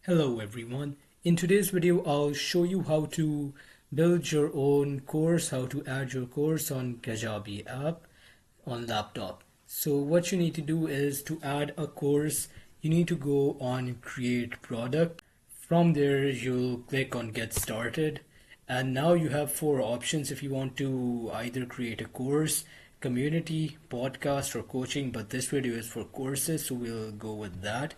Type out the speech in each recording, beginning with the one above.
Hello everyone. In today's video, I'll show you how to build your own course, how to add your course on Kajabi app on laptop. So what you need to do is to add a course, you need to go on create product. From there, you'll click on get started. And now you have four options if you want to either create a course, community, podcast, or coaching. But this video is for courses, so we'll go with that.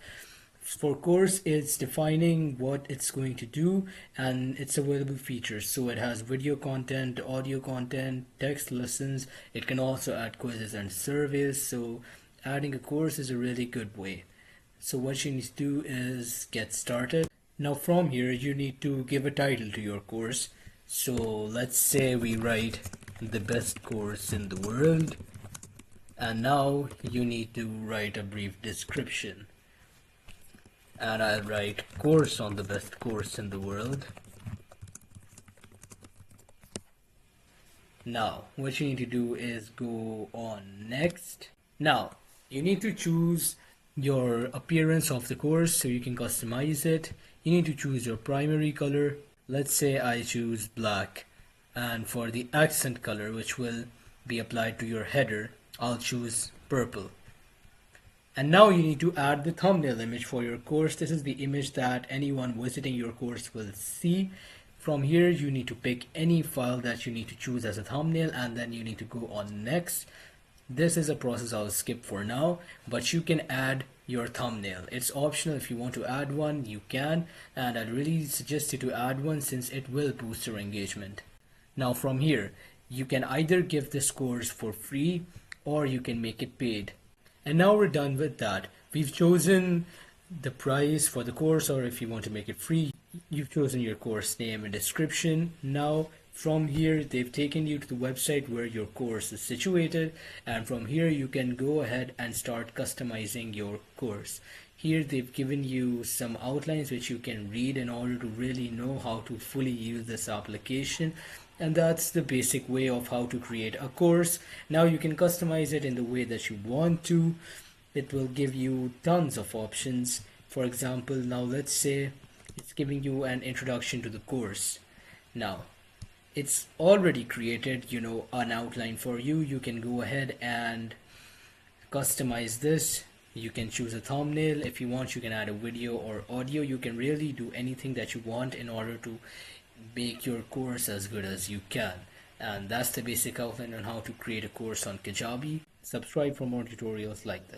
For course, it's defining what it's going to do and its available features. So it has video content, audio content, text lessons. It can also add quizzes and surveys. So adding a course is a really good way. So what you need to do is get started. Now from here, you need to give a title to your course. So let's say we write the best course in the world. And now you need to write a brief description. And I'll write course on the best course in the world. Now, what you need to do is go on next. Now, you need to choose your appearance of the course so you can customize it. You need to choose your primary color. Let's say I choose black. And for the accent color, which will be applied to your header, I'll choose purple. And now you need to add the thumbnail image for your course. This is the image that anyone visiting your course will see. From here, you need to pick any file that you need to choose as a thumbnail, and then you need to go on next. This is a process I'll skip for now, but you can add your thumbnail. It's optional. If you want to add one, you can, and I'd really suggest you to add one since it will boost your engagement. Now from here, you can either give this course for free or you can make it paid. And now we're done with that. We've chosen the price for the course, or if you want to make it free, you've chosen your course name and description. Now from here, they've taken you to the website where your course is situated, and from here you can go ahead and start customizing your course. Here they've given you some outlines which you can read in order to really know how to fully use this application. And that's the basic way of how to create a course. Now you can customize it in the way that you want to. It will give you tons of options. For example, now let's say it's giving you an introduction to the course. Now it's already created, an outline for you. You can go ahead and customize this. You can choose a thumbnail. If you want, you can add a video or audio. You can really do anything that you want in order to make your course as good as you can. And that's the basic outline on how to create a course on Kajabi. Subscribe for more tutorials like this.